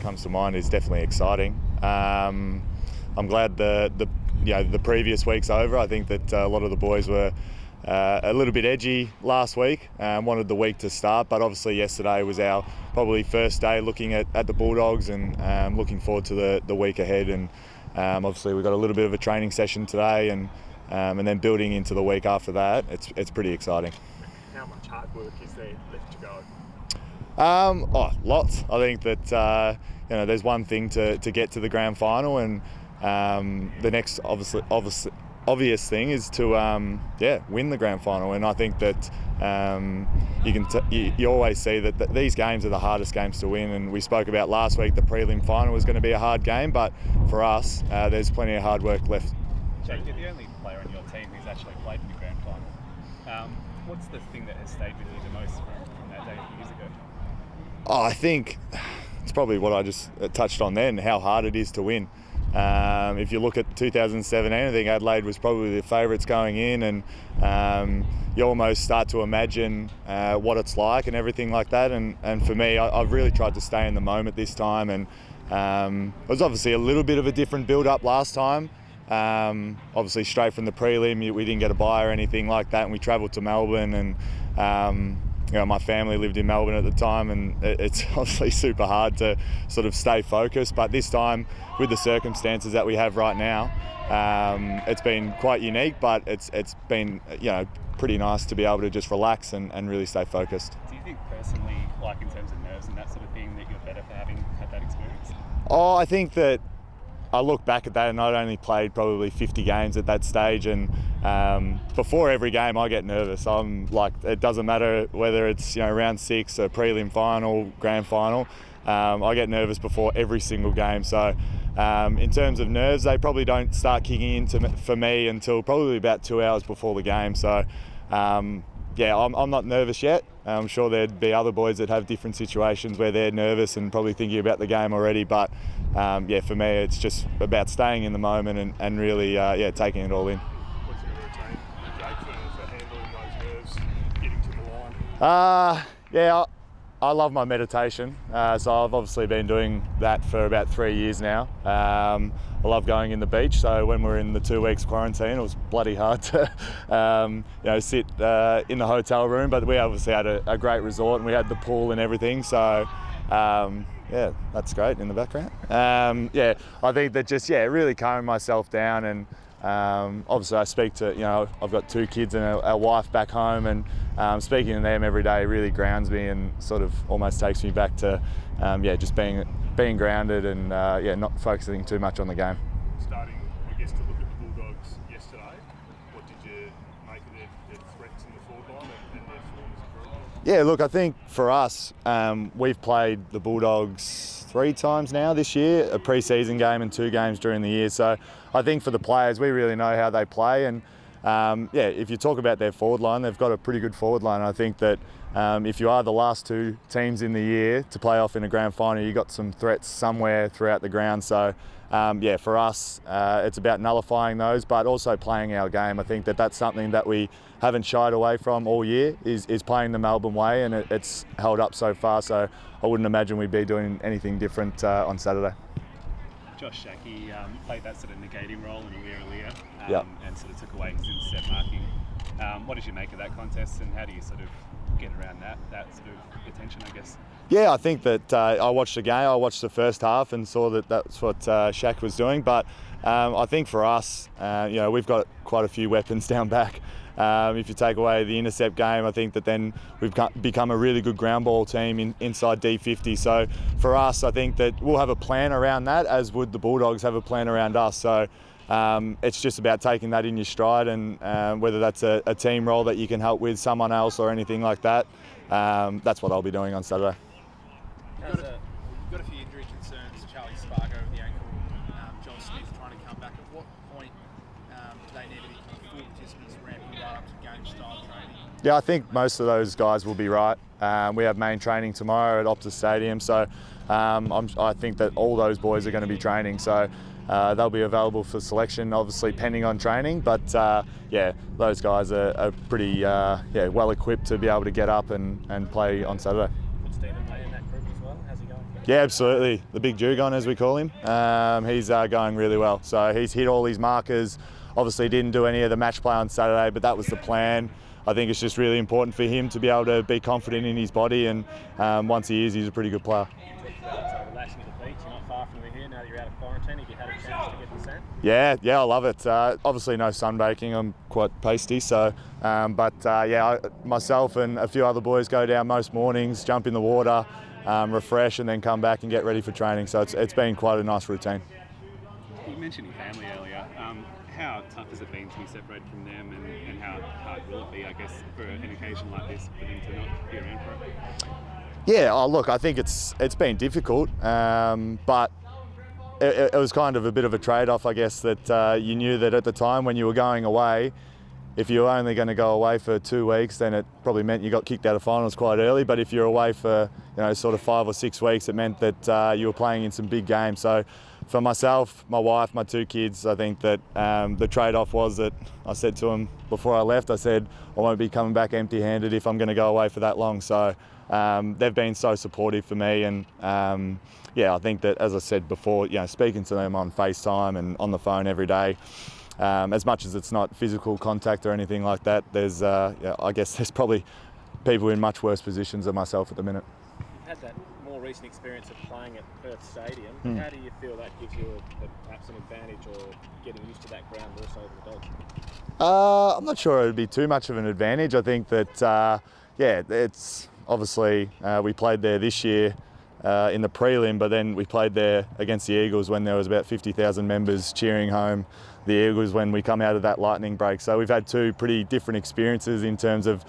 comes to mind is definitely exciting. I'm glad the previous week's over. I think that a lot of the boys were a little bit edgy last week, wanted the week to start, but obviously yesterday was our probably first day looking at the Bulldogs, and looking forward to the week ahead. And obviously we've got a little bit of a training session today, and then building into the week after that. It's pretty exciting. How much hard work is there left to go? Lots. I think that there's one thing to get to the grand final, and the next obvious thing is to win the grand final. And I think that you always see that these games are the hardest games to win. And we spoke about last week the prelim final was going to be a hard game, but for us there's plenty of hard work left. Jake, you're the only player on your team who's actually played in the grand final. What's the thing that has stayed with you the most from that day a few years ago? I think it's probably what I just touched on then, how hard it is to win. If you look at 2017, I think Adelaide was probably the favourites going in, and you almost start to imagine what it's like and everything like that. And for me, I've really tried to stay in the moment this time, and it was obviously a little bit of a different build-up last time. Obviously straight from the prelim, we didn't get a bye or anything like that, and we travelled to Melbourne, and my family lived in Melbourne at the time, and it's obviously super hard to sort of stay focused. But this time, with the circumstances that we have right now, it's been quite unique, but it's been pretty nice to be able to just relax and really stay focused. Do you think personally, like in terms of nerves and that sort of thing, that you're better for having had that experience? I think that I look back at that, and I'd only played probably 50 games at that stage, and before every game I get nervous. I'm like, it doesn't matter whether it's round 6, a prelim final, grand final, I get nervous before every single game. So in terms of nerves, they probably don't start kicking in for me until probably about 2 hours before the game. So I'm not nervous yet. I'm sure there'd be other boys that have different situations where they're nervous and probably thinking about the game already. But for me, it's just about staying in the moment and really taking it all in. What's your routine, Jake, for handling those nerves, getting to the line? I love my meditation. So I've obviously been doing that for about 3 years now. I love going in the beach. So when we're in the 2 weeks quarantine, it was bloody hard to sit in the hotel room. But we obviously had a great resort, and we had the pool and everything. So that's great in the background. I think that just really calming myself down, and obviously I speak to I've got 2 kids and a wife back home, and speaking to them every day really grounds me and sort of almost takes me back to just being grounded and not focusing too much on the game. Starting, I guess, to look at the Bulldogs yesterday, what did you make of their threats in the forward line and their form as a group? Look, I think for us, we've played the Bulldogs 3 times now this year, a pre-season game and 2 games during the year. So I think for the players, we really know how they play. And if you talk about their forward line, they've got a pretty good forward line. I think that if you are the last 2 teams in the year to play off in a grand final, you've got some threats somewhere throughout the ground. So for us, it's about nullifying those, but also playing our game. I think that that's something that we haven't shied away from all year, is playing the Melbourne way, and it's held up so far. So I wouldn't imagine we'd be doing anything different on Saturday. Josh Shackey played that sort of negating role in Lear and sort of took away his intercept marking. What did you make of that contest, and how do you sort of get around that sort of attention, I guess? Yeah, I think that I watched the game. I watched the first half and saw that that's what Shaq was doing. But I think for us, we've got quite a few weapons down back. If you take away the intercept game, I think that then we've become a really good ground ball team inside D50. So for us, I think that we'll have a plan around that, as would the Bulldogs have a plan around us. So it's just about taking that in your stride, and whether that's a team role that you can help with someone else or anything like that, that's what I'll be doing on Saturday. You've got a few injury concerns. Charlie Spargo with the ankle, John Smith trying to come back. At what point do they need to be full participants ramping right up to game style training? Yeah, I think most of those guys will be right. We have main training tomorrow at Optus Stadium, so I think that all those boys are going to be training. So they'll be available for selection, obviously pending on training. But those guys are pretty well equipped to be able to get up and play on Saturday. Stephen May in that group as well. How's he going? Yeah, absolutely. The big Dugon, as we call him. He's going really well. So he's hit all his markers. Obviously didn't do any of the match play on Saturday, but that was the plan. I think it's just really important for him to be able to be confident in his body, and once he is, he's a pretty good player. You talked about relaxing at the beach. You're not far from here now that you're out of quarantine. Have you had a chance to get the sun? Yeah, I love it. Obviously no sunbaking. I'm quite pasty, so myself and a few other boys go down most mornings, jump in the water, refresh, and then come back and get ready for training. So it's been quite a nice routine. You mentioned your family earlier. How tough has it been to be separated from them, and how hard will it be, I guess, for an occasion like this for them to not be around for it? Yeah, look, I think it's been difficult, but it was kind of a bit of a trade-off, I guess, that you knew that at the time when you were going away, if you were only going to go away for 2 weeks, then it probably meant you got kicked out of finals quite early. But if you're away for sort of 5 or 6 weeks, it meant that you were playing in some big games. So for myself, my wife, my 2 kids, I think that the trade-off was that I said to them before I left, I said, I won't be coming back empty-handed if I'm going to go away for that long. So they've been so supportive for me, and I think that, as I said before, speaking to them on FaceTime and on the phone every day, as much as it's not physical contact or anything like that, there's I guess there's probably people in much worse positions than myself at the minute. You've had that more recent experience of playing at Perth Stadium. How do you feel that gives you perhaps an advantage, or getting used to that ground more so than the Dogs? I'm not sure it would be too much of an advantage. I think that it's obviously we played there this year in the prelim, but then we played there against the Eagles when there was about 50,000 members cheering home the Eagles when we come out of that lightning break. So we've had 2 pretty different experiences in terms of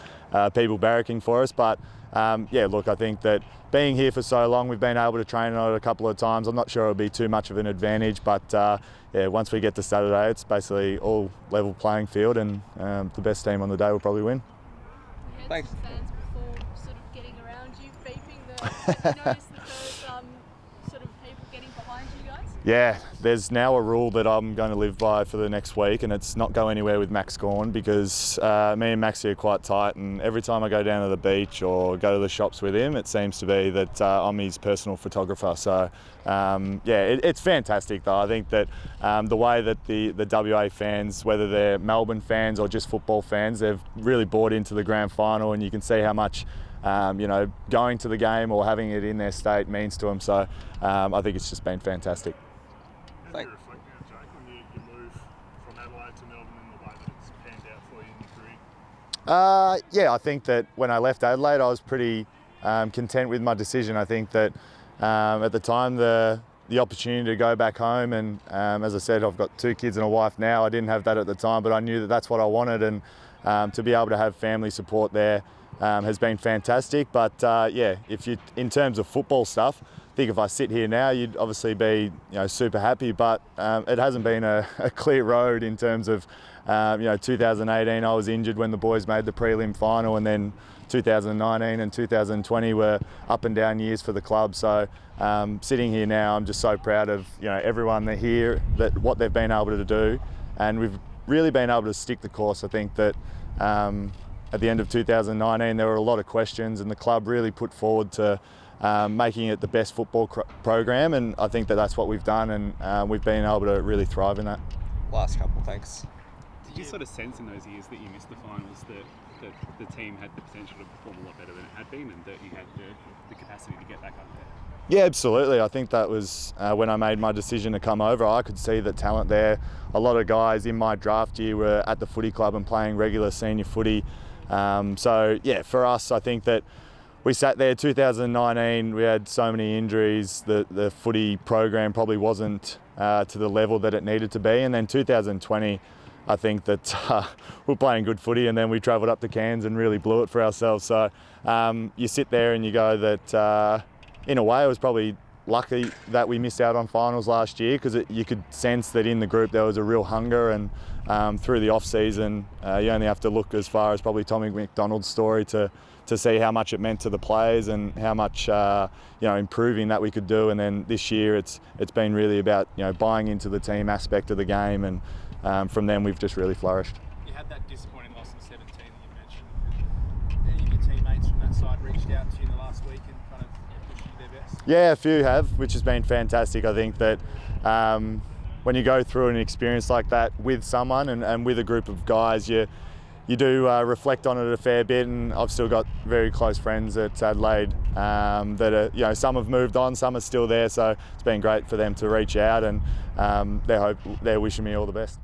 people barracking for us. But look, I think that being here for so long, we've been able to train on it a couple of times. I'm not sure it'll be too much of an advantage, but once we get to Saturday, it's basically all level playing field, and the best team on the day will probably win. Thanks. Fans before sort of getting around you, beeping have you noticed the first sort of people getting behind you guys? Yeah, there's now a rule that I'm going to live by for the next week, and it's not go anywhere with Max Gawn, because me and Maxie are quite tight, and every time I go down to the beach or go to the shops with him, it seems to be that I'm his personal photographer. So it's fantastic though. I think that the way that the WA fans, whether they're Melbourne fans or just football fans, they've really bought into the grand final, and you can see how much going to the game or having it in their state means to them. So I think it's just been fantastic. How do you reflect now, Jake, when you move from Adelaide to Melbourne in the way that it's panned out for you in your career? I think that when I left Adelaide, I was pretty content with my decision. I think that at the time, the opportunity to go back home, and as I said, I've got 2 kids and a wife now. I didn't have that at the time, but I knew that that's what I wanted, and to be able to have family support there has been fantastic. But if you, in terms of football stuff, I think if I sit here now, you'd obviously be super happy, but it hasn't been a clear road in terms of 2018 I was injured when the boys made the prelim final, and then 2019 and 2020 were up and down years for the club. So sitting here now, I'm just so proud of everyone that here, that what they've been able to do, and we've really been able to stick the course. I think that at the end of 2019 there were a lot of questions, and the club really put forward to making it the best football program, and I think that that's what we've done, and we've been able to really thrive in that. Last couple, thanks. Did you sort of sense in those years that you missed the finals that the team had the potential to perform a lot better than it had been, and that you had the capacity to get back up there? Yeah, absolutely. I think that was when I made my decision to come over. I could see the talent there. A lot of guys in my draft year were at the footy club and playing regular senior footy. For us, I think that we sat there 2019, we had so many injuries, the footy program probably wasn't to the level that it needed to be. And then 2020, I think that we were playing good footy, and then we travelled up to Cairns and really blew it for ourselves. So you sit there and you go that in a way it was probably lucky that we missed out on finals last year, because you could sense that in the group there was a real hunger, and through the off season you only have to look as far as probably Tommy McDonald's story to see how much it meant to the players, and how much improving that we could do. And then this year it's been really about buying into the team aspect of the game, and from then we've just really flourished. You had that disappointing loss in 17 that you mentioned. Any of your teammates from that side reached out to you in the last week and kind of pushed you their best? Yeah, a few have, which has been fantastic. I think that when you go through an experience like that with someone and with a group of guys, you do reflect on it a fair bit, and I've still got very close friends at Adelaide that are, you know, some have moved on, some are still there, so it's been great for them to reach out, and they're wishing me all the best.